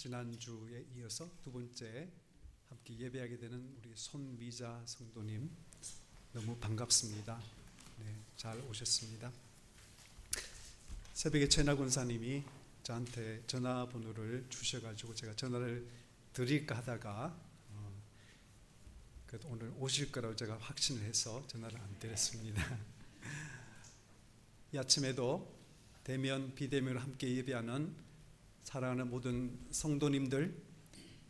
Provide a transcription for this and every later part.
지난주에 이어서 두 번째 함께 예배하게 되는 우리 손미자 성도님 너무 반갑습니다. 네, 잘 오셨습니다. 새벽에 최나 권사님이 저한테 전화번호를 주셔가지고 제가 전화를 드릴까 하다가 그래도 오늘 오실 거라고 제가 확신을 해서 전화를 안 드렸습니다. 이 아침에도 대면 비대면으로 함께 예배하는 사랑하는 모든 성도님들,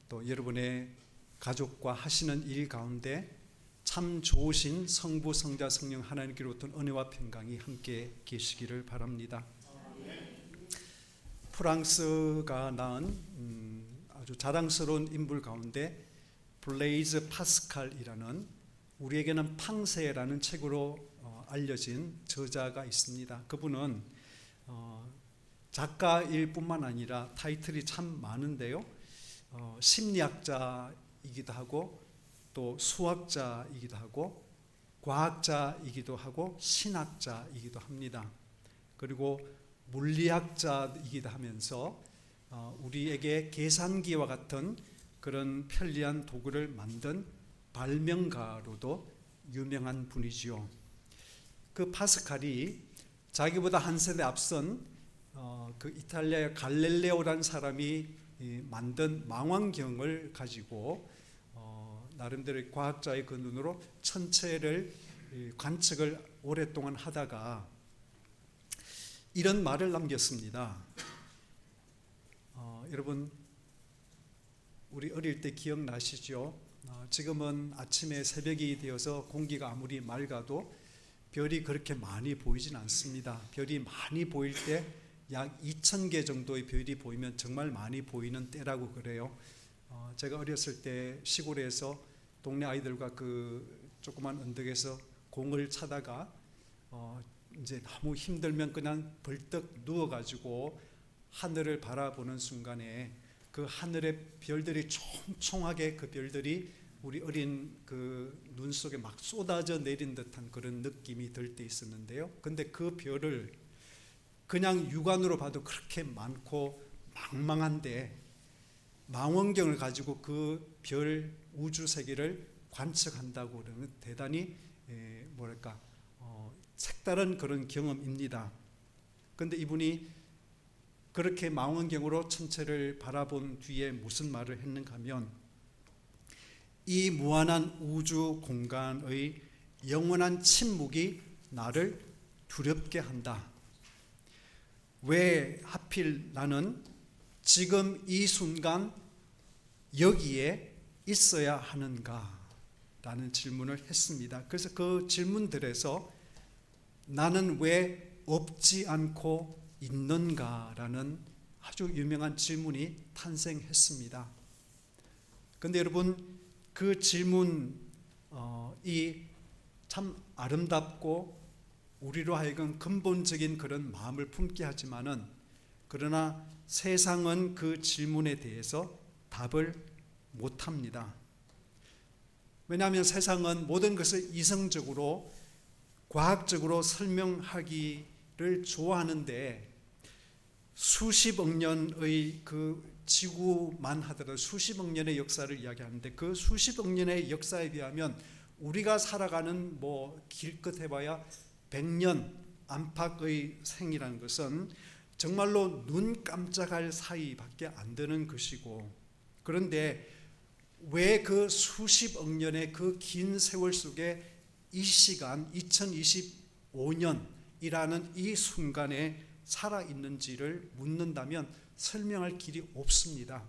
또 여러분의 가족과 하시는 일 가운데 참 좋으신 성부, 성자, 성령 하나님께로부터 은혜와 평강이 함께 계시기를 바랍니다. 프랑스가 낳은 아주 자랑스러운 인물 가운데 블레이즈 파스칼이라는, 우리에게는 팡세라는 책으로 알려진 저자가 있습니다. 그분은 작가일 뿐만 아니라 타이틀이 참 많은데요, 심리학자이기도 하고 또 수학자이기도 하고 과학자이기도 하고 신학자이기도 합니다. 그리고 물리학자이기도 하면서 우리에게 계산기와 같은 그런 편리한 도구를 만든 발명가로도 유명한 분이지요. 그 파스칼이 자기보다 한 세대 앞선 그 이탈리아의 갈릴레오라는 사람이 만든 망원경을 가지고 나름대로 과학자의 그 눈으로 천체를 관측을 오랫동안 하다가 이런 말을 남겼습니다. 여러분, 우리 어릴 때 기억나시죠? 지금은 아침에 새벽이 되어서 공기가 아무리 맑아도 별이 그렇게 많이 보이진 않습니다. 별이 많이 보일 때 약 2,000개 정도의 별이 보이면 정말 많이 보이는 때라고 그래요. 제가 어렸을 때 시골에서 동네 아이들과 그 조그만 언덕에서 공을 차다가 이제 너무 힘들면 그냥 벌떡 누워가지고 하늘을 바라보는 순간에 그 하늘의 별들이 총총하게, 그 별들이 우리 어린 그 눈 속에 막 쏟아져 내린 듯한 그런 느낌이 들 때 있었는데요. 근데 그 별을 그냥 육안으로 봐도 그렇게 많고 망망한데 망원경을 가지고 그 별 우주 세계를 관측한다고 그러면 대단히 색다른 그런 경험입니다. 그런데 이분이 그렇게 망원경으로 천체를 바라본 뒤에 무슨 말을 했는가 하면, 이 무한한 우주 공간의 영원한 침묵이 나를 두렵게 한다. 왜 하필 나는 지금 이 순간 여기에 있어야 하는가? 라는 질문을 했습니다. 그래서 그 질문들에서 나는 왜 없지 않고 있는가? 라는 아주 유명한 질문이 탄생했습니다. 그런데 여러분, 그 질문이 참 아름답고 우리로 하여금 근본적인 그런 마음을 품게 하지만은, 그러나 세상은 그 질문에 대해서 답을 못합니다. 왜냐하면 세상은 모든 것을 이성적으로 과학적으로 설명하기를 좋아하는데, 수십억 년의 그 지구만 하더라도 수십억 년의 역사를 이야기하는데, 그 수십억 년의 역사에 비하면 우리가 살아가는 길끝 해봐야 100년 안팎의 생이라는 것은 정말로 눈 깜짝할 사이밖에 안 되는 것이고, 그런데 왜 그 수십억 년의 그 긴 세월 속에 이 시간 2025년이라는 이 순간에 살아있는지를 묻는다면 설명할 길이 없습니다.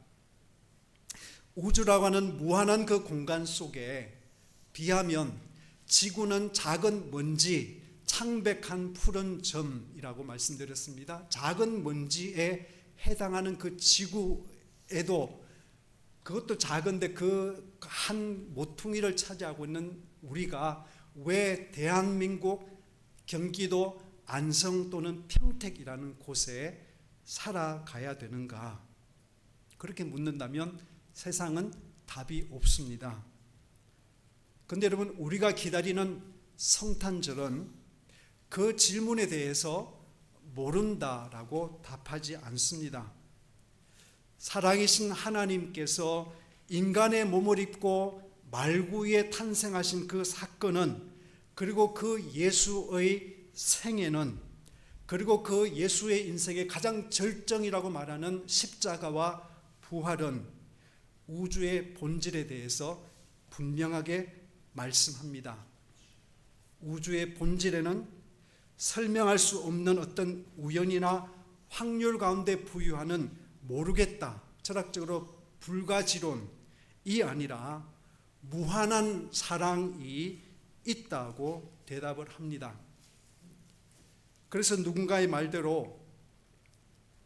우주라고 하는 무한한 그 공간 속에 비하면 지구는 작은 먼지, 창백한 푸른 점이라고 말씀드렸습니다. 작은 먼지에 해당하는 그 지구에도, 그것도 작은데 그 한 모퉁이를 차지하고 있는 우리가 왜 대한민국 경기도 안성 또는 평택이라는 곳에 살아가야 되는가? 그렇게 묻는다면 세상은 답이 없습니다. 그런데 여러분, 우리가 기다리는 성탄절은 그 질문에 대해서 모른다라고 답하지 않습니다. 살아계신 하나님께서 인간의 몸을 입고 말구에 탄생하신 그 사건은, 그리고 그 예수의 생애는, 그리고 그 예수의 인생의 가장 절정이라고 말하는 십자가와 부활은 우주의 본질에 대해서 분명하게 말씀합니다. 우주의 본질에는 설명할 수 없는 어떤 우연이나 확률 가운데 부유하는 모르겠다, 철학적으로 불가지론이 아니라 무한한 사랑이 있다고 대답을 합니다. 그래서 누군가의 말대로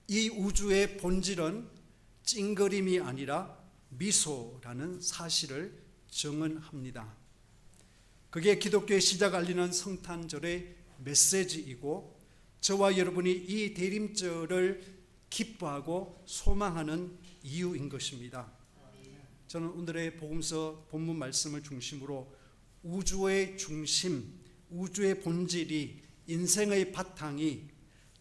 이 우주의 본질은 찡그림이 아니라 미소라는 사실을 증언합니다. 그게 기독교의 시작 알리는 성탄절의 메시지이고, 저와 여러분이 이 대림절을 기뻐하고 소망하는 이유인 것입니다. 저는 오늘의 복음서 본문 말씀을 중심으로 우주의 중심, 우주의 본질이, 인생의 바탕이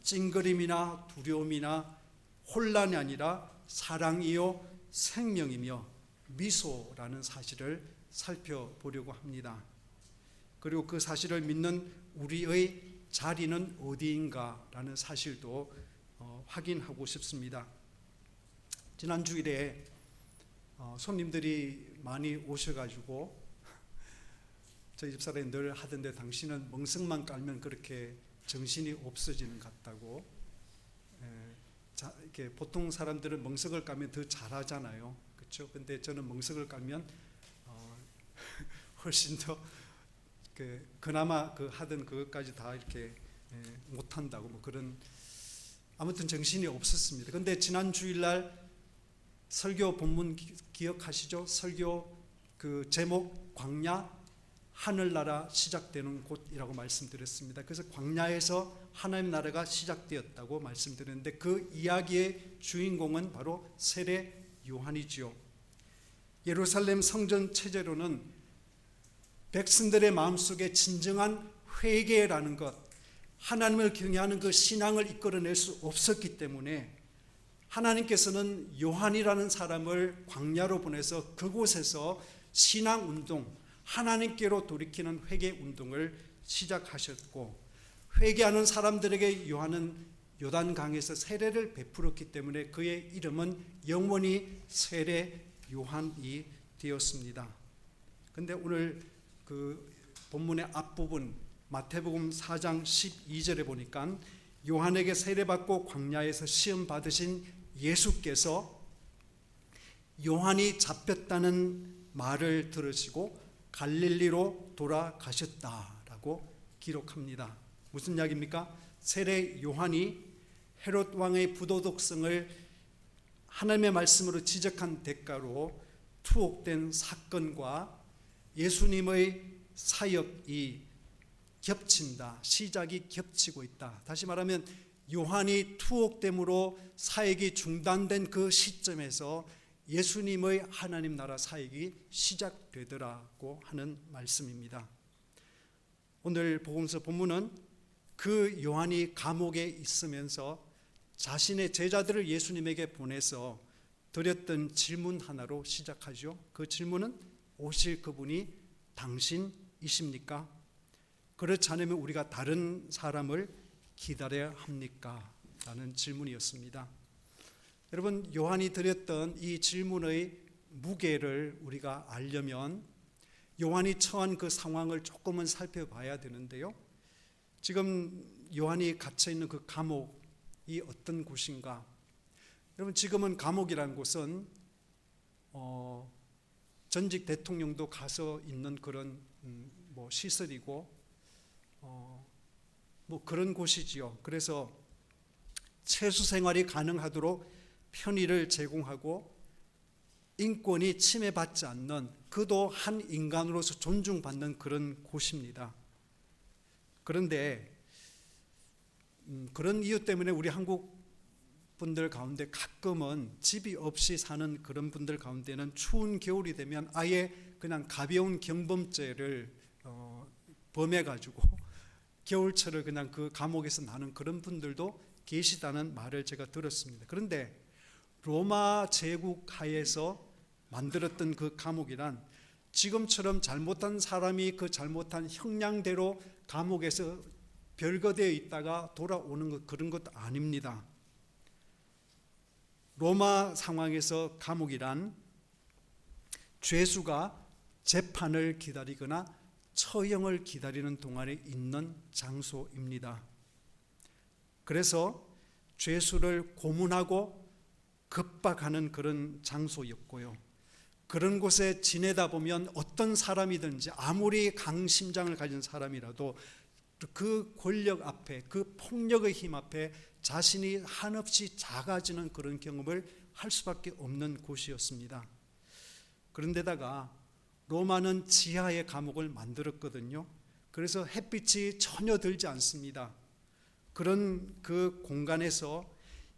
찡그림이나 두려움이나 혼란이 아니라 사랑이요 생명이며 미소라는 사실을 살펴보려고 합니다. 그리고 그 사실을 믿는 우리의 자리는 어디인가라는 사실도 확인하고 싶습니다. 지난 주일에 손님들이 많이 오셔가지고 저희 집사람이 늘 하던데, 당신은 멍석만 깔면 그렇게 정신이 없어지는 것 같다고. 이렇게 보통 사람들은 멍석을 깔면 더 잘하잖아요, 그렇죠? 근데 저는 멍석을 깔면 훨씬 더 그나마 하던 그것까지 다 이렇게 못한다고, 뭐 그런, 아무튼 정신이 없었습니다. 근데 지난 주일날 설교 본문 기억하시죠? 설교 그 제목 광야, 하늘나라 시작되는 곳이라고 말씀드렸습니다. 그래서 광야에서 하나님 나라가 시작되었다고 말씀드렸는데, 그 이야기의 주인공은 바로 세례 요한이지요. 예루살렘 성전 체제로는 백성들의 마음속에 진정한 회개라는 것, 하나님을 경외하는 그 신앙을 이끌어낼 수 없었기 때문에 하나님께서는 요한이라는 사람을 광야로 보내서 그곳에서 신앙운동, 하나님께로 돌이키는 회개운동을 시작하셨고, 회개하는 사람들에게 요한은 요단강에서 세례를 베풀었기 때문에 그의 이름은 영원히 세례 요한이 되었습니다. 그런데 오늘 그 본문의 앞부분 마태복음 4장 12절에 보니까 요한에게 세례받고 광야에서 시험 받으신 예수께서 요한이 잡혔다는 말을 들으시고 갈릴리로 돌아가셨다라고 기록합니다. 무슨 이야기입니까? 세례 요한이 헤롯 왕의 부도덕성을 하나님의 말씀으로 지적한 대가로 투옥된 사건과 예수님의 사역이 겹친다, 시작이 겹치고 있다. 다시 말하면 요한이 투옥됨으로 사역이 중단된 그 시점에서 예수님의 하나님 나라 사역이 시작되더라고 하는 말씀입니다. 오늘 복음서 본문은 그 요한이 감옥에 있으면서 자신의 제자들을 예수님에게 보내서 드렸던 질문 하나로 시작하죠. 그 질문은 오실 그분이 당신이십니까? 그렇지 않으면 우리가 다른 사람을 기다려야 합니까? 라는 질문이었습니다. 여러분, 요한이 드렸던 이 질문의 무게를 우리가 알려면 요한이 처한 그 상황을 조금은 살펴봐야 되는데요. 지금 요한이 갇혀있는 그 감옥이 어떤 곳인가? 여러분, 지금은 감옥이라는 곳은 전직 대통령도 가서 있는 그런 시설이고 그런 곳이지요. 그래서 채수 생활이 가능하도록 편의를 제공하고 인권이 침해받지 않는, 그도 한 인간으로서 존중받는 그런 곳입니다. 그런데 그런 이유 때문에 우리 한국 분들 가운데 가끔은 집이 없이 사는 그런 분들 가운데는 추운 겨울이 되면 아예 그냥 가벼운 경범죄를 범해가지고 겨울철을 그냥 그 감옥에서 나는 그런 분들도 계시다는 말을 제가 들었습니다. 그런데 로마 제국 하에서 만들었던 그 감옥이란 지금처럼 잘못한 사람이 그 잘못한 형량대로 감옥에서 별거되어 있다가 돌아오는 그런 것도 아닙니다. 로마 상황에서 감옥이란 죄수가 재판을 기다리거나 처형을 기다리는 동안에 있는 장소입니다. 그래서 죄수를 고문하고 급박하는 그런 장소였고요. 그런 곳에 지내다 보면 어떤 사람이든지 아무리 강심장을 가진 사람이라도 그 권력 앞에, 그 폭력의 힘 앞에 자신이 한없이 작아지는 그런 경험을 할 수밖에 없는 곳이었습니다. 그런데다가 로마는 지하에 감옥을 만들었거든요. 그래서 햇빛이 전혀 들지 않습니다. 그런 그 공간에서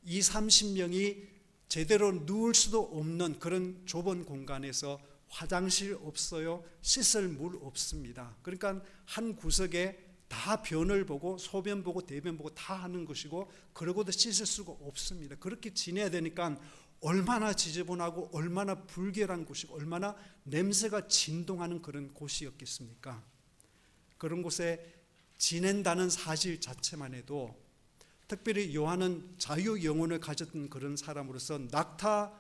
20-30명이 제대로 누울 수도 없는 그런 좁은 공간에서 화장실 없어요. 씻을 물 없습니다. 그러니까 한 구석에 다 변을 보고 소변 보고 대변 보고 다 하는 것이고 그러고도 씻을 수가 없습니다. 그렇게 지내야 되니까 얼마나 지저분하고 얼마나 불결한 곳이고 얼마나 냄새가 진동하는 그런 곳이었겠습니까? 그런 곳에 지낸다는 사실 자체만 해도, 특별히 요한은 자유 영혼을 가졌던 그런 사람으로서 낙타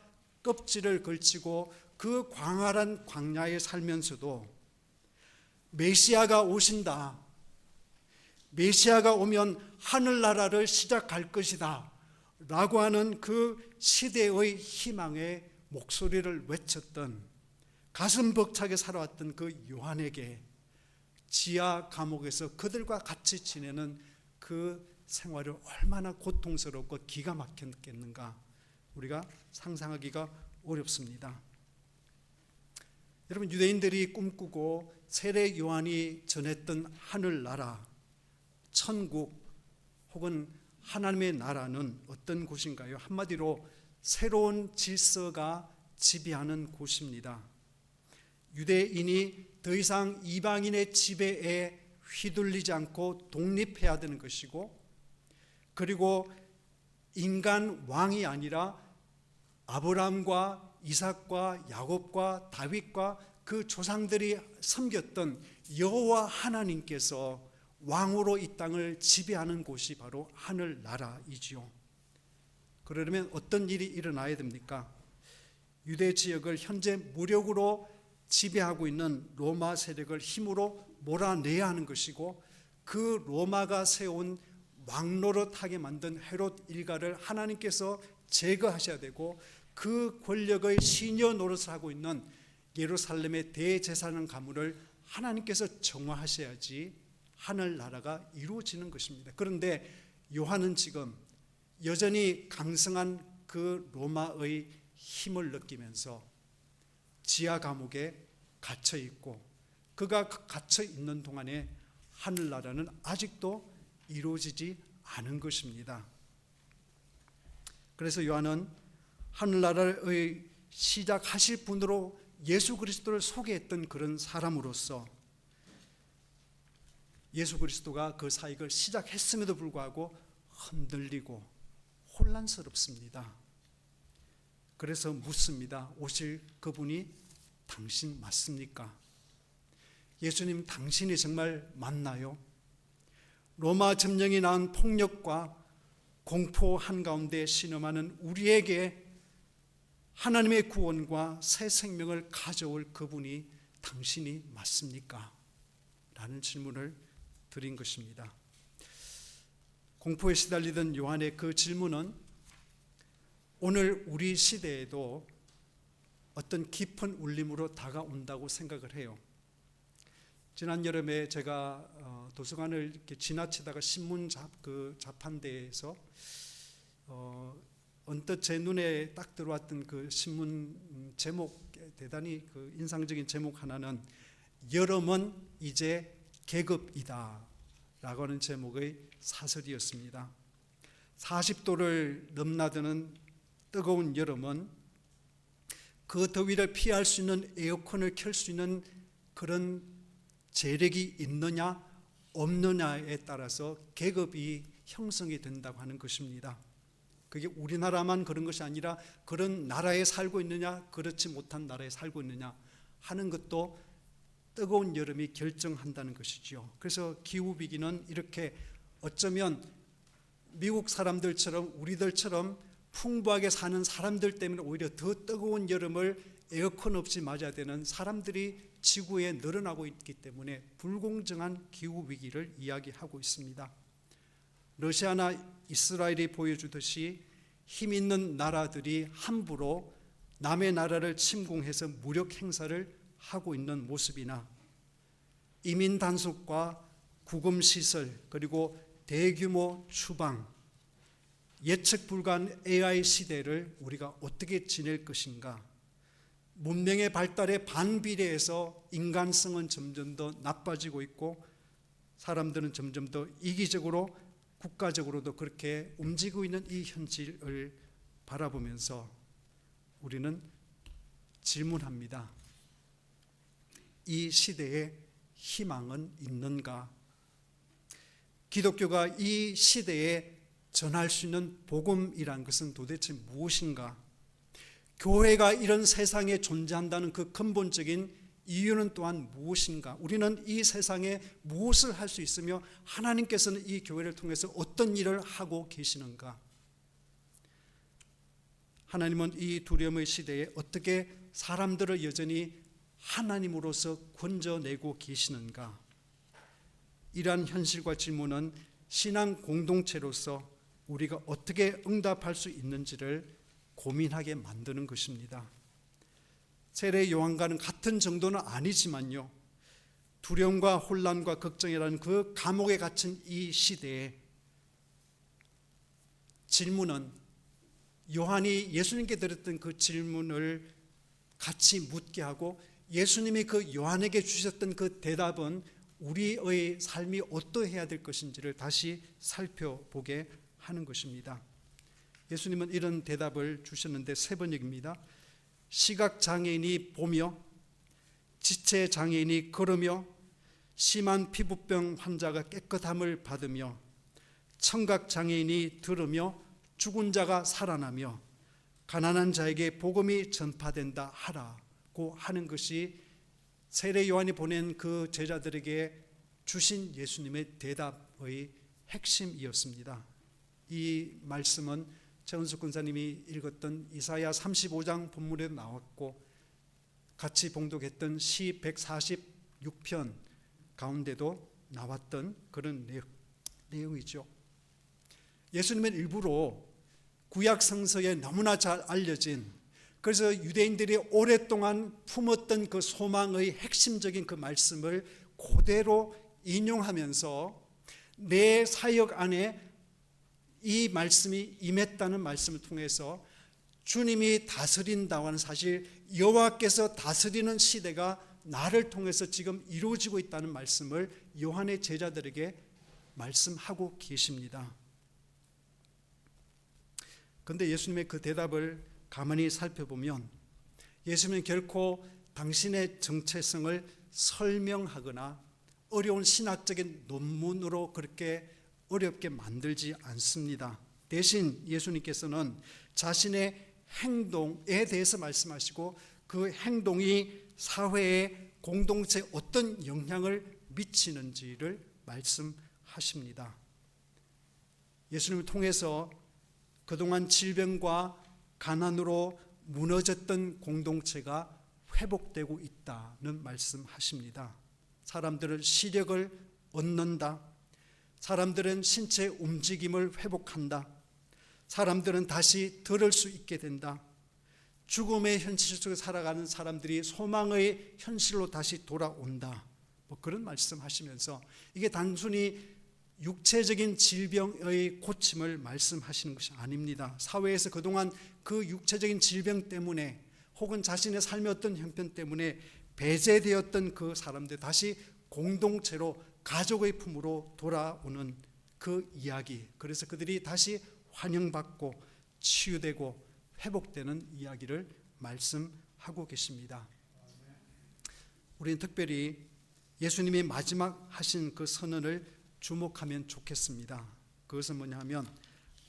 껍질을 걸치고 그 광활한 광야에 살면서도 메시아가 오신다, 메시아가 오면 하늘나라를 시작할 것이다 라고 하는 그 시대의 희망의 목소리를 외쳤던, 가슴 벅차게 살아왔던 그 요한에게 지하 감옥에서 그들과 같이 지내는 그 생활이 얼마나 고통스럽고 기가 막혔겠는가, 우리가 상상하기가 어렵습니다. 여러분, 유대인들이 꿈꾸고 세례 요한이 전했던 하늘나라, 천국 혹은 하나님의 나라는 어떤 곳인가요? 한마디로 새로운 질서가 지배하는 곳입니다. 유대인이 더 이상 이방인의 지배에 휘둘리지 않고 독립해야 되는 것이고, 그리고 인간 왕이 아니라 아브라함과 이삭과 야곱과 다윗과 그 조상들이 섬겼던 여호와 하나님께서 왕으로 이 땅을 지배하는 곳이 바로 하늘나라이지요. 그러려면 어떤 일이 일어나야 됩니까? 유대 지역을 현재 무력으로 지배하고 있는 로마 세력을 힘으로 몰아내야 하는 것이고, 그 로마가 세운 왕노릇하게 만든 헤롯 일가를 하나님께서 제거하셔야 되고, 그 권력의 시녀 노릇을 하고 있는 예루살렘의 대제사장 가문을 하나님께서 정화하셔야지 하늘나라가 이루어지는 것입니다. 그런데 요한은 지금 여전히 강성한 그 로마의 힘을 느끼면서 지하 감옥에 갇혀 있고, 그가 갇혀 있는 동안에 하늘나라는 아직도 이루어지지 않은 것입니다. 그래서 요한은 하늘나라의 시작하실 분으로 예수 그리스도를 소개했던 그런 사람으로서 예수 그리스도가 그 사역을 시작했음에도 불구하고 흔들리고 혼란스럽습니다. 그래서 묻습니다. 오실 그분이 당신 맞습니까? 예수님, 당신이 정말 맞나요? 로마 점령이 낳은 폭력과 공포 한가운데 신음하는 우리에게 하나님의 구원과 새 생명을 가져올 그분이 당신이 맞습니까? 라는 질문을 드린 것입니다. 공포에 시달리던 요한의 그 질문은 오늘 우리 시대에도 어떤 깊은 울림으로 다가온다고 생각을 해요. 지난 여름에 제가 도서관을 이렇게 지나치다가 신문 자판대에서 언뜻 제 눈에 딱 들어왔던 그 신문 제목, 대단히 그 인상적인 제목 하나는 여름은 이제 계급이다 라고 하는 제목의 사설이었습니다. 40도를 넘나드는 뜨거운 여름은 그 더위를 피할 수 있는 에어컨을 켤 수 있는 그런 재력이 있느냐 없느냐에 따라서 계급이 형성이 된다고 하는 것입니다. 그게 우리나라만 그런 것이 아니라 그런 나라에 살고 있느냐 그렇지 못한 나라에 살고 있느냐 하는 것도 뜨거운 여름이 결정한다는 것이죠. 그래서 기후위기는 이렇게 어쩌면 미국 사람들처럼 우리들처럼 풍부하게 사는 사람들 때문에 오히려 더 뜨거운 여름을 에어컨 없이 맞아야 되는 사람들이 지구에 늘어나고 있기 때문에 불공정한 기후위기를 이야기하고 있습니다. 러시아나 이스라엘이 보여주듯이 힘 있는 나라들이 함부로 남의 나라를 침공해서 무력 행사를 하고 있는 모습이나 이민 단속과 구금시설 그리고 대규모 추방, 예측 불가한 AI 시대를 우리가 어떻게 지낼 것인가, 문명의 발달에 반비례해서 인간성은 점점 더 나빠지고 있고 사람들은 점점 더 이기적으로 국가적으로도 그렇게 움직이고 있는 이 현실을 바라보면서 우리는 질문합니다. 이 시대에 희망은 있는가? 기독교가 이 시대에 전할 수 있는 복음이란 것은 도대체 무엇인가? 교회가 이런 세상에 존재한다는 그 근본적인 이유는 또한 무엇인가? 우리는 이 세상에 무엇을 할 수 있으며 하나님께서는 이 교회를 통해서 어떤 일을 하고 계시는가? 하나님은 이 두려움의 시대에 어떻게 사람들을 여전히 하나님으로서 건져내고 계시는가? 이러한 현실과 질문은 신앙 공동체로서 우리가 어떻게 응답할 수 있는지를 고민하게 만드는 것입니다. 세례 요한과는 같은 정도는 아니지만요, 두려움과 혼란과 걱정이라는 그 감옥에 갇힌 이 시대에 질문은 요한이 예수님께 드렸던 그 질문을 같이 묻게 하고 예수님이 그 요한에게 주셨던 그 대답은 우리의 삶이 어떠해야 될 것인지를 다시 살펴보게 하는 것입니다. 예수님은 이런 대답을 주셨는데 세 번역입니다. 시각장애인이 보며, 지체장애인이 걸으며, 심한 피부병 환자가 깨끗함을 받으며, 청각장애인이 들으며, 죽은 자가 살아나며, 가난한 자에게 복음이 전파된다 하라고 하는 것이 세례 요한이 보낸 그 제자들에게 주신 예수님의 대답의 핵심이었습니다. 이 말씀은 최은숙 권사님이 읽었던 이사야 35장 본문에 나왔고 같이 봉독했던 시 146편 가운데도 나왔던 그런 내용이죠. 예수님은 일부러 구약 성서에 너무나 잘 알려진, 그래서 유대인들이 오랫동안 품었던 그 소망의 핵심적인 그 말씀을 그대로 인용하면서 내 사역 안에 이 말씀이 임했다는 말씀을 통해서 주님이 다스린다고 하는 사실, 여호와께서 다스리는 시대가 나를 통해서 지금 이루어지고 있다는 말씀을 요한의 제자들에게 말씀하고 계십니다. 그런데 예수님의 그 대답을 가만히 살펴보면 예수님은 결코 당신의 정체성을 설명하거나 어려운 신학적인 논문으로 그렇게 어렵게 만들지 않습니다. 대신 예수님께서는 자신의 행동에 대해서 말씀하시고 그 행동이 사회에 공동체에 어떤 영향을 미치는지를 말씀하십니다. 예수님을 통해서 그동안 질병과 가난으로 무너졌던 공동체가 회복되고 있다는 말씀하십니다. 사람들은 시력을 얻는다. 사람들은 신체 움직임을 회복한다. 사람들은 다시 들을 수 있게 된다. 죽음의 현실 속에 살아가는 사람들이 소망의 현실로 다시 돌아온다. 그런 말씀하시면서 이게 단순히 육체적인 질병의 고침을 말씀하시는 것이 아닙니다. 사회에서 그동안 그 육체적인 질병 때문에 혹은 자신의 삶의 어떤 형편 때문에 배제되었던 그 사람들 다시 공동체로 가족의 품으로 돌아오는 그 이야기, 그래서 그들이 다시 환영받고 치유되고 회복되는 이야기를 말씀하고 계십니다. 우리는 특별히 예수님이 마지막 하신 그 선언을 주목하면 좋겠습니다. 그것은 뭐냐 하면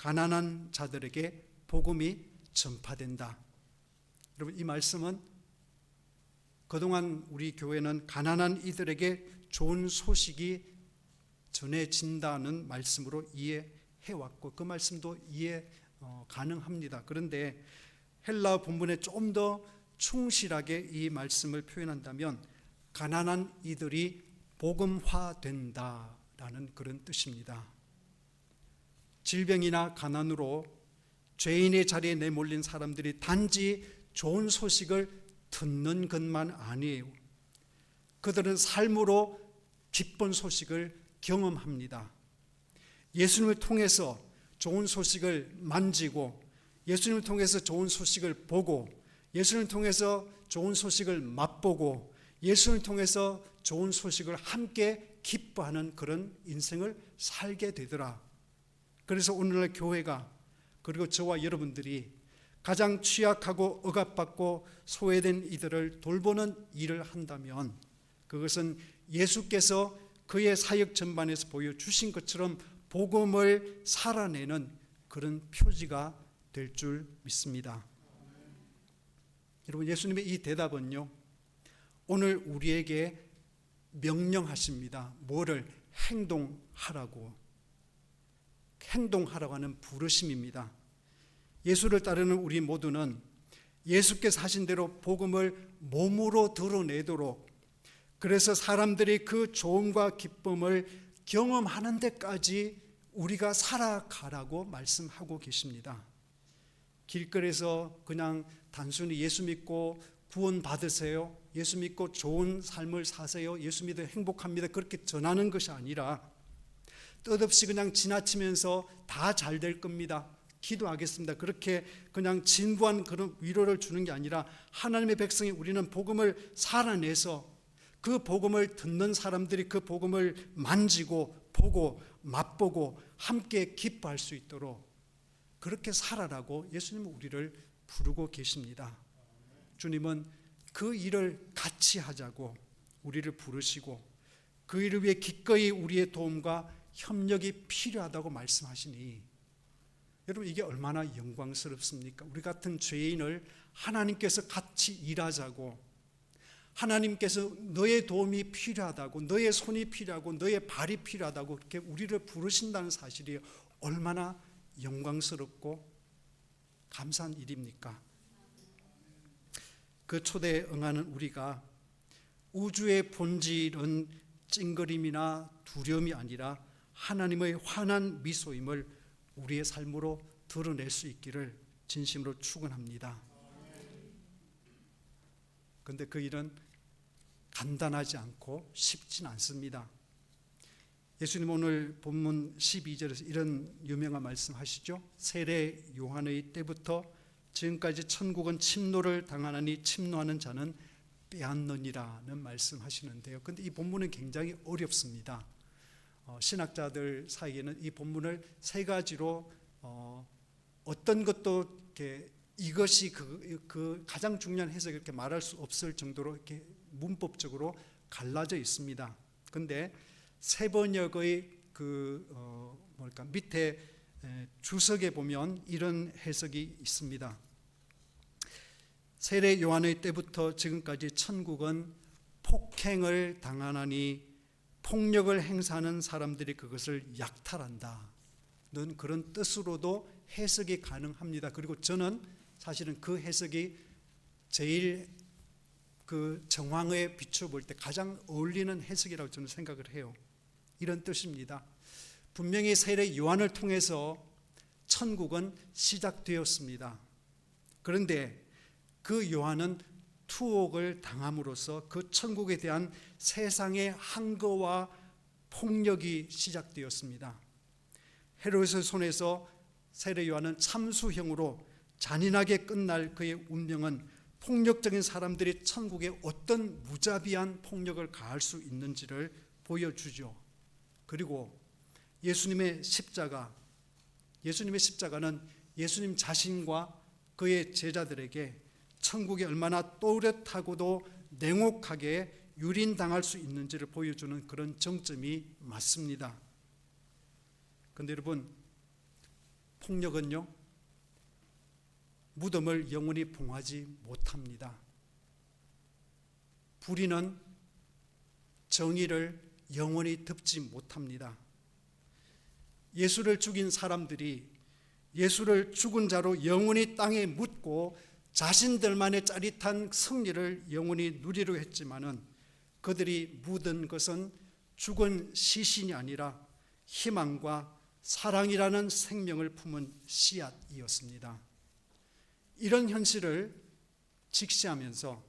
가난한 자들에게 복음이 전파된다. 여러분, 이 말씀은 그동안 우리 교회는 가난한 이들에게 좋은 소식이 전해진다는 말씀으로 이해해왔고 그 말씀도 이해 가능합니다. 그런데 헬라 본문에 좀 더 충실하게 이 말씀을 표현한다면 가난한 이들이 복음화된다라는 그런 뜻입니다. 질병이나 가난으로 죄인의 자리에 내몰린 사람들이 단지 좋은 소식을 듣는 것만 아니에요. 그들은 삶으로 기쁜 소식을 경험합니다. 예수님을 통해서 좋은 소식을 만지고 예수님을 통해서 좋은 소식을 보고 예수님을 통해서 좋은 소식을 맛보고 예수님을 통해서 좋은 소식을 함께 기뻐하는 그런 인생을 살게 되더라. 그래서 오늘날 교회가 그리고 저와 여러분들이 가장 취약하고 억압받고 소외된 이들을 돌보는 일을 한다면 그것은 예수께서 그의 사역 전반에서 보여주신 것처럼 복음을 살아내는 그런 표지가 될 줄 믿습니다. 여러분, 예수님의 이 대답은요, 오늘 우리에게 명령하십니다. 뭐를? 행동하라고 하는 부르심입니다. 예수를 따르는 우리 모두는 예수께서 하신 대로 복음을 몸으로 드러내도록, 그래서 사람들이 그 좋음과 기쁨을 경험하는 데까지 우리가 살아가라고 말씀하고 계십니다. 길거리에서 그냥 단순히 예수 믿고 구원 받으세요, 예수 믿고 좋은 삶을 사세요, 예수 믿어 행복합니다, 그렇게 전하는 것이 아니라 뜻없이 그냥 지나치면서 다 잘 될 겁니다, 기도하겠습니다, 그렇게 그냥 진부한 그런 위로를 주는 게 아니라 하나님의 백성이 우리는 복음을 살아내서 그 복음을 듣는 사람들이 그 복음을 만지고 보고 맛보고 함께 기뻐할 수 있도록 그렇게 살아라고 예수님은 우리를 부르고 계십니다. 주님은 그 일을 같이 하자고 우리를 부르시고 그 일을 위해 기꺼이 우리의 도움과 협력이 필요하다고 말씀하시니 여러분, 이게 얼마나 영광스럽습니까? 우리 같은 죄인을 하나님께서 같이 일하자고, 하나님께서 너의 도움이 필요하다고, 너의 손이 필요하고 너의 발이 필요하다고 그렇게 우리를 부르신다는 사실이 얼마나 영광스럽고 감사한 일입니까? 그 초대에 응하는 우리가 우주의 본질은 찡그림이나 두려움이 아니라 하나님의 환한 미소임을 우리의 삶으로 드러낼 수 있기를 진심으로 축원합니다. 그런데 그 일은 간단하지 않고 쉽진 않습니다. 예수님 오늘 본문 12절에서 이런 유명한 말씀 하시죠. 세례 요한의 때부터 지금까지 천국은 침노를 당하나니 침노하는 자는 빼앗느니라는 말씀하시는데요. 그런데 이 본문은 굉장히 어렵습니다. 신학자들 사이에는 이 본문을 세 가지로 어떤 것도 이렇게 이것이 그 가장 중요한 해석을 이렇게 말할 수 없을 정도로 이렇게 문법적으로 갈라져 있습니다. 그런데 세 번역의 밑에 주석에 보면 이런 해석이 있습니다. 세례 요한의 때부터 지금까지 천국은 폭행을 당하나니 폭력을 행사하는 사람들이 그것을 약탈한다. 는 그런 뜻으로도 해석이 가능합니다. 그리고 저는 사실은 그 해석이 제일 그 정황에 비춰볼 때 가장 어울리는 해석이라고 저는 생각을 해요. 이런 뜻입니다. 분명히 세례 요한을 통해서 천국은 시작되었습니다. 그런데 그 요한은 투옥을 당함으로써 그 천국에 대한 세상의 항거와 폭력이 시작되었습니다. 헤롯의 손에서 세례 요한은 참수형으로 잔인하게 끝날 그의 운명은 폭력적인 사람들이 천국에 어떤 무자비한 폭력을 가할 수 있는지를 보여주죠. 그리고 예수님의 십자가는 예수님 자신과 그의 제자들에게 천국이 얼마나 또렷하고도 냉혹하게 유린당할 수 있는지를 보여주는 그런 정점이 맞습니다. 그런데 여러분, 폭력은요, 무덤을 영원히 봉하지 못합니다. 불의는 정의를 영원히 덮지 못합니다. 예수를 죽인 사람들이 예수를 죽은 자로 영원히 땅에 묻고 자신들만의 짜릿한 승리를 영원히 누리려 했지만은 그들이 묻은 것은 죽은 시신이 아니라 희망과 사랑이라는 생명을 품은 씨앗이었습니다. 이런 현실을 직시하면서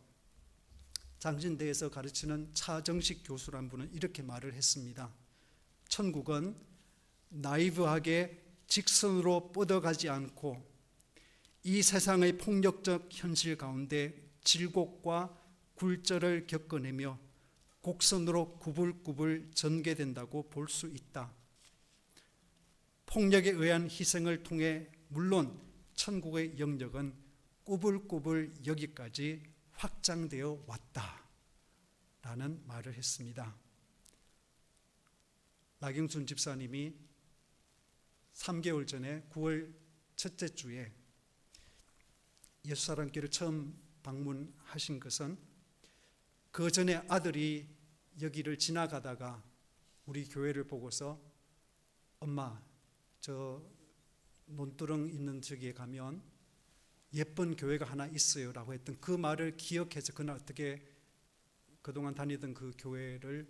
장신대에서 가르치는 차정식 교수란 분은 이렇게 말을 했습니다. 천국은 나이브하게 직선으로 뻗어가지 않고 이 세상의 폭력적 현실 가운데 질곡과 굴절을 겪어내며 곡선으로 구불구불 전개된다고 볼 수 있다. 폭력에 의한 희생을 통해 물론 천국의 영역은 꾸불꾸불 여기까지 확장되어 왔다 라는 말을 했습니다. 나경순 집사님이 3개월 전에 9월 첫째 주에 예수사랑교회를 처음 방문하신 것은 그 전에 아들이 여기를 지나가다가 우리 교회를 보고서 엄마, 저 논두렁 있는 저기에 가면 예쁜 교회가 하나 있어요 라고 했던 그 말을 기억해서 그날 어떻게 그동안 다니던 그 교회를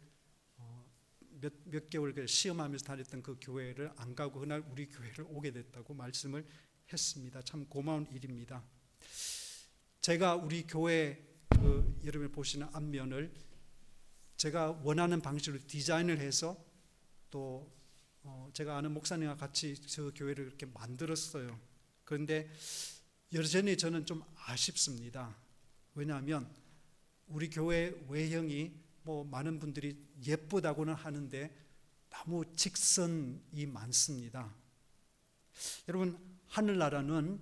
몇 개월 시험하면서 다녔던 그 교회를 안 가고 그날 우리 교회를 오게 됐다고 말씀을 했습니다. 참 고마운 일입니다. 제가 우리 교회 여러분이 보시는 앞면을 제가 원하는 방식으로 디자인을 해서 또 제가 아는 목사님과 같이 저 교회를 이렇게 만들었어요. 그런데 여전히 저는 좀 아쉽습니다. 왜냐하면 우리 교회 외형이 많은 분들이 예쁘다고는 하는데 너무 직선이 많습니다. 여러분, 하늘나라는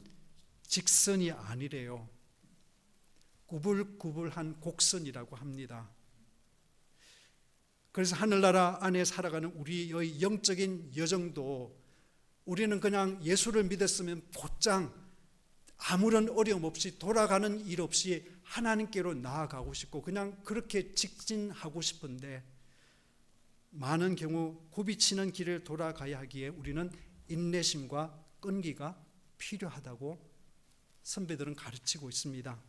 직선이 아니래요. 구불구불한 곡선이라고 합니다. 그래서 하늘나라 안에 살아가는 우리의 영적인 여정도 우리는 그냥 예수를 믿었으면 곧장 아무런 어려움 없이 돌아가는 일 없이 하나님께로 나아가고 싶고 그냥 그렇게 직진하고 싶은데 많은 경우 굽이치는 길을 돌아가야 하기에 우리는 인내심과 끈기가 필요하다고 선배들은 가르치고 있습니다.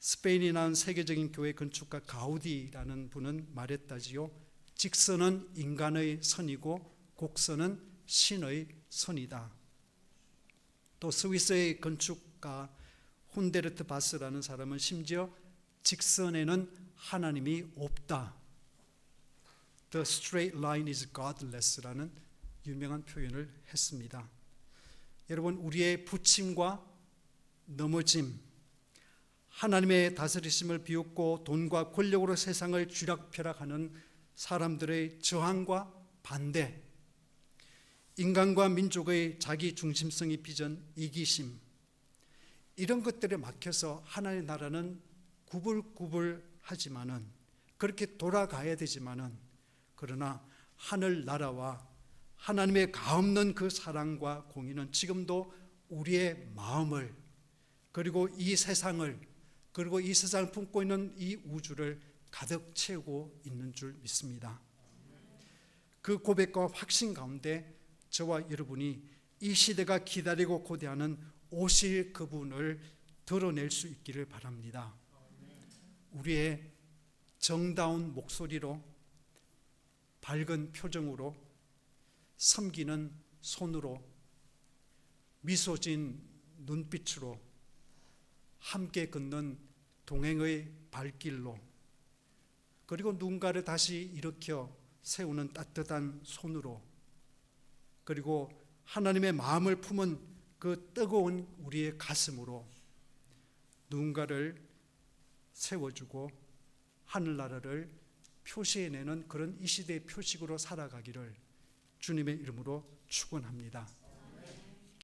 스페인이 낳은 세계적인 교회 건축가 가우디라는 분은 말했다지요. 직선은 인간의 선이고 곡선은 신의 선이다. 또 스위스의 건축가 훈데르트 바스라는 사람은 심지어 직선에는 하나님이 없다. The straight line is godless라는 유명한 표현을 했습니다. 여러분, 우리의 부침과 넘어짐, 하나님의 다스리심을 비웃고 돈과 권력으로 세상을 쥐락펴락하는 사람들의 저항과 반대, 인간과 민족의 자기 중심성이 빚은 이기심, 이런 것들에 막혀서 하나님의 나라는 구불구불하지만은 그렇게 돌아가야 되지만은 그러나 하늘 나라와 하나님의 가없는 그 사랑과 공의는 지금도 우리의 마음을 그리고 이 세상을 그리고 이 세상을 품고 있는 이 우주를 가득 채우고 있는 줄 믿습니다. 그 고백과 확신 가운데 저와 여러분이 이 시대가 기다리고 고대하는 오실 그분을 드러낼 수 있기를 바랍니다. 우리의 정다운 목소리로 밝은 표정으로 섬기는 손으로 미소 진 눈빛으로 함께 걷는 동행의 발길로 그리고 누군가를 다시 일으켜 세우는 따뜻한 손으로 그리고 하나님의 마음을 품은 그 뜨거운 우리의 가슴으로 누군가를 세워주고 하늘나라를 표시해내는 그런 이 시대의 표식으로 살아가기를 주님의 이름으로 축원합니다.